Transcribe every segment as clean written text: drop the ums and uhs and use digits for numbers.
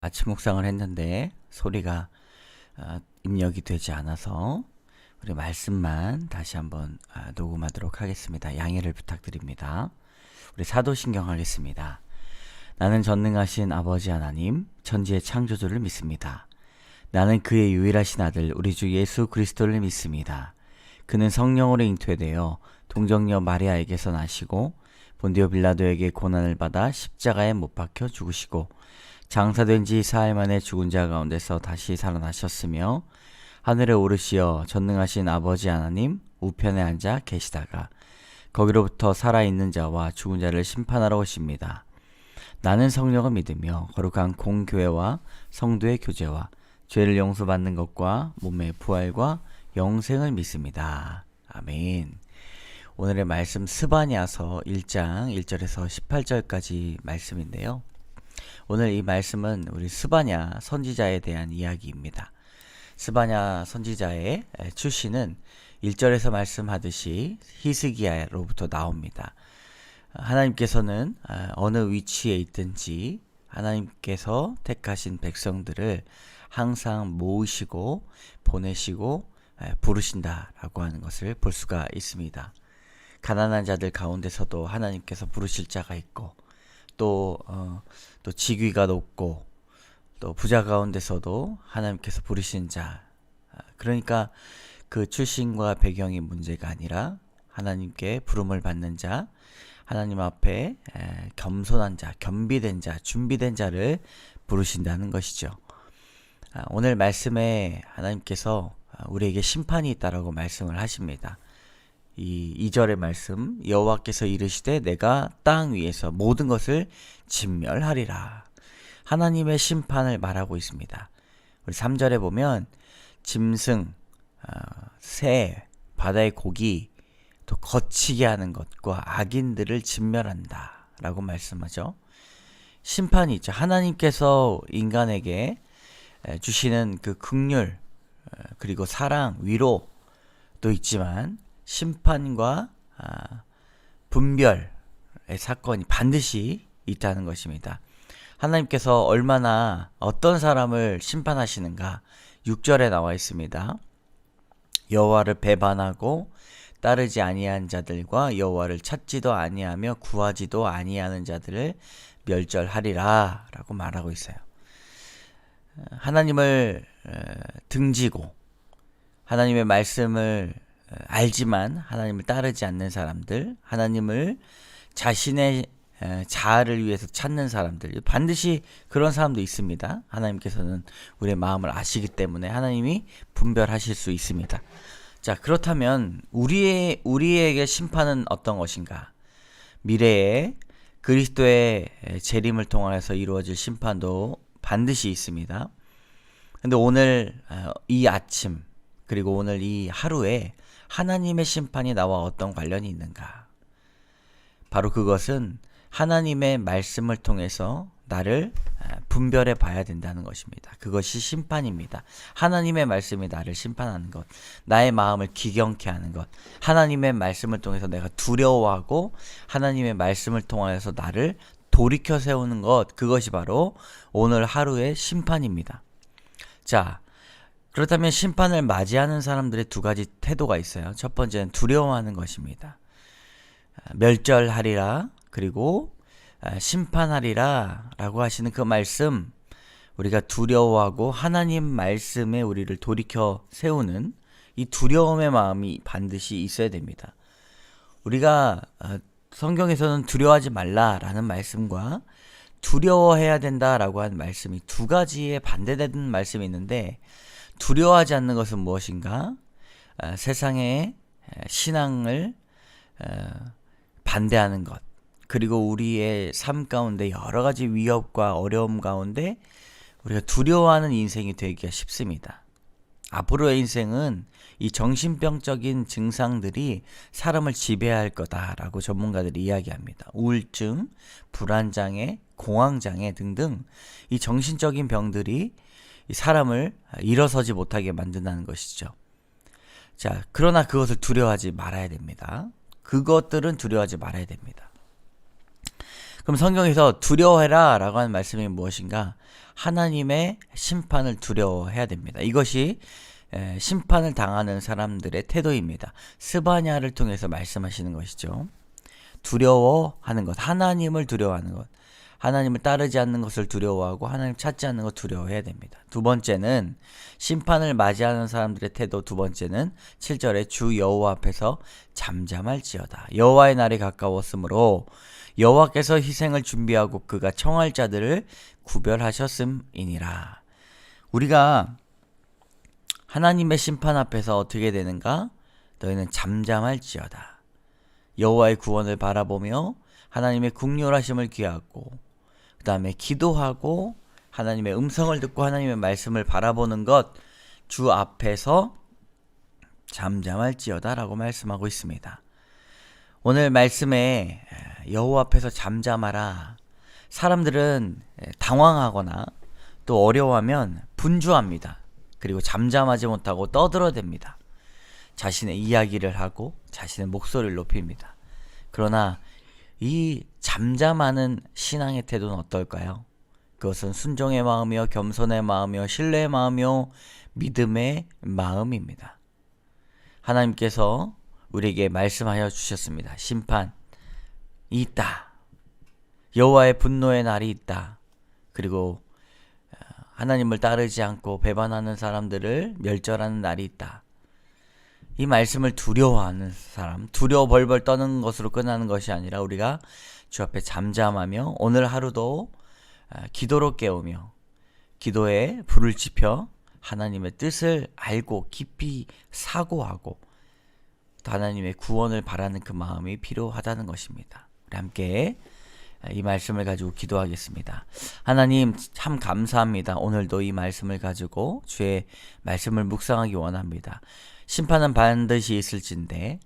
아침 묵상을 했는데 소리가 입력이 되지 않아서 우리 말씀만 다시 한번 녹음하도록 하겠습니다. 양해를 부탁드립니다. 우리 사도신경 하겠습니다. 나는 전능하신 아버지 하나님, 천지의 창조주를 믿습니다. 나는 그의 유일하신 아들 우리 주 예수 그리스도를 믿습니다. 그는 성령으로 잉태되어 동정녀 마리아에게서 나시고 본디오 빌라도에게 고난을 받아 십자가에 못 박혀 죽으시고 장사된 지 사흘 만에 죽은 자 가운데서 다시 살아나셨으며 하늘에 오르시어 전능하신 아버지 하나님 우편에 앉아 계시다가 거기로부터 살아있는 자와 죽은 자를 심판하러 오십니다. 나는 성령을 믿으며 거룩한 공교회와 성도의 교제와 죄를 용서받는 것과 몸의 부활과 영생을 믿습니다. 아멘. 오늘의 말씀 스바냐서 1장 1절에서 18절까지 말씀인데요. 오늘 이 말씀은 우리 스바냐 선지자에 대한 이야기입니다. 스바냐 선지자의 출신은 1절에서 말씀하듯이 히스기야로부터 나옵니다. 하나님께서는 어느 위치에 있든지 하나님께서 택하신 백성들을 항상 모으시고 보내시고 부르신다라고 하는 것을 볼 수가 있습니다. 가난한 자들 가운데서도 하나님께서 부르실 자가 있고 또 직위가 높고 또 부자 가운데서도 하나님께서 부르신 자, 그러니까 그 출신과 배경이 문제가 아니라 하나님께 부름을 받는 자, 하나님 앞에 겸손한 자, 겸비된 자, 준비된 자를 부르신다는 것이죠. 오늘 말씀에 하나님께서 우리에게 심판이 있다라고 말씀을 하십니다. 이 2절의 말씀, 여호와께서 이르시되 내가 땅 위에서 모든 것을 진멸하리라. 하나님의 심판을 말하고 있습니다. 우리 3절에 보면 짐승, 새, 바다의 고기, 또 거치게 하는 것과 악인들을 진멸한다 라고 말씀하죠. 심판이 있죠. 하나님께서 인간에게 주시는 그 긍휼, 그리고 사랑, 위로도 있지만 심판과 분별의 사건이 반드시 있다는 것입니다. 하나님께서 얼마나 어떤 사람을 심판하시는가 6절에 나와 있습니다. 여호와를 배반하고 따르지 아니한 자들과 여호와를 찾지도 아니하며 구하지도 아니하는 자들을 멸절하리라 라고 말하고 있어요. 하나님을 등지고 하나님의 말씀을 알지만 하나님을 따르지 않는 사람들, 하나님을 자신의 자아를 위해서 찾는 사람들, 반드시 그런 사람도 있습니다. 하나님께서는 우리의 마음을 아시기 때문에 하나님이 분별하실 수 있습니다. 자, 그렇다면 우리에게 심판은 어떤 것인가? 미래에 그리스도의 재림을 통해서 이루어질 심판도 반드시 있습니다. 근데 오늘 이 아침 그리고 오늘 이 하루에 하나님의 심판이 나와 어떤 관련이 있는가? 바로 그것은 하나님의 말씀을 통해서 나를 분별해 봐야 된다는 것입니다. 그것이 심판입니다. 하나님의 말씀이 나를 심판하는 것, 나의 마음을 기경케 하는 것, 하나님의 말씀을 통해서 내가 두려워하고 하나님의 말씀을 통해서 나를 돌이켜 세우는 것, 그것이 바로 오늘 하루의 심판입니다. 자, 그렇다면 심판을 맞이하는 사람들의 두 가지 태도가 있어요. 첫 번째는 두려워하는 것입니다. 멸절하리라, 그리고 심판하리라 라고 하시는 그 말씀, 우리가 두려워하고 하나님 말씀에 우리를 돌이켜 세우는 이 두려움의 마음이 반드시 있어야 됩니다. 우리가 성경에서는 두려워하지 말라라는 말씀과 두려워해야 된다라고 하는 말씀이 두 가지의 반대되는 말씀이 있는데, 두려워하지 않는 것은 무엇인가? 세상의 신앙을 반대하는 것, 그리고 우리의 삶 가운데 여러 가지 위협과 어려움 가운데 우리가 두려워하는 인생이 되기가 쉽습니다. 앞으로의 인생은 이 정신병적인 증상들이 사람을 지배할 거다라고 전문가들이 이야기합니다. 우울증, 불안장애, 공황장애 등등 이 정신적인 병들이 이 사람을 일어서지 못하게 만든다는 것이죠. 자, 그러나 그것을 두려워하지 말아야 됩니다. 그것들은 두려워하지 말아야 됩니다. 그럼 성경에서 두려워해라 라고 하는 말씀이 무엇인가? 하나님의 심판을 두려워해야 됩니다. 이것이 심판을 당하는 사람들의 태도입니다. 스바냐를 통해서 말씀하시는 것이죠. 두려워하는 것, 하나님을 두려워하는 것, 하나님을 따르지 않는 것을 두려워하고 하나님 찾지 않는 것 두려워해야 됩니다. 두 번째는 심판을 맞이하는 사람들의 태도. 두 번째는 7절에 주 여호와 앞에서 잠잠할지어다. 여호와의 날이 가까웠으므로 여호와께서 희생을 준비하고 그가 청할 자들을 구별하셨음이니라. 우리가 하나님의 심판 앞에서 어떻게 되는가? 너희는 잠잠할지어다. 여호와의 구원을 바라보며 하나님의 국률하심을 귀하고 그 다음에 기도하고 하나님의 음성을 듣고 하나님의 말씀을 바라보는 것, 주 앞에서 잠잠할지어다 라고 말씀하고 있습니다. 오늘 말씀에 여호와 앞에서 잠잠하라. 사람들은 당황하거나 또 어려워하면 분주합니다. 그리고 잠잠하지 못하고 떠들어댑니다. 자신의 이야기를 하고 자신의 목소리를 높입니다. 그러나 이 잠잠하는 신앙의 태도는 어떨까요? 그것은 순종의 마음이요, 겸손의 마음이요, 신뢰의 마음이요, 믿음의 마음입니다. 하나님께서 우리에게 말씀하여 주셨습니다. 심판이 있다. 여호와의 분노의 날이 있다. 그리고 하나님을 따르지 않고 배반하는 사람들을 멸절하는 날이 있다. 이 말씀을 두려워하는 사람, 두려워 벌벌 떠는 것으로 끝나는 것이 아니라 우리가 주 앞에 잠잠하며 오늘 하루도 기도로 깨우며 기도에 불을 지펴 하나님의 뜻을 알고 깊이 사고하고 또 하나님의 구원을 바라는 그 마음이 필요하다는 것입니다. 우리 함께 이 말씀을 가지고 기도하겠습니다. 하나님 참 감사합니다. 오늘도 이 말씀을 가지고 주의 말씀을 묵상하기 원합니다. 심판은 반드시 있을진데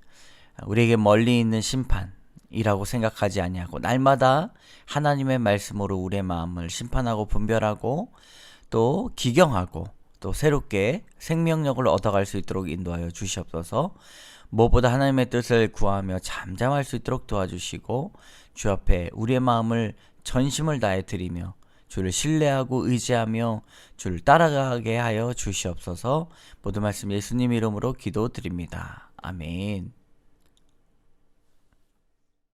우리에게 멀리 있는 심판이라고 생각하지 아니하고 날마다 하나님의 말씀으로 우리의 마음을 심판하고 분별하고 또 기경하고 또 새롭게 생명력을 얻어갈 수 있도록 인도하여 주시옵소서. 무엇보다 하나님의 뜻을 구하며 잠잠할 수 있도록 도와주시고 주 앞에 우리의 마음을 전심을 다해 드리며 주를 신뢰하고 의지하며 주를 따라가게 하여 주시옵소서. 모든 말씀 예수님 이름으로 기도드립니다. 아멘.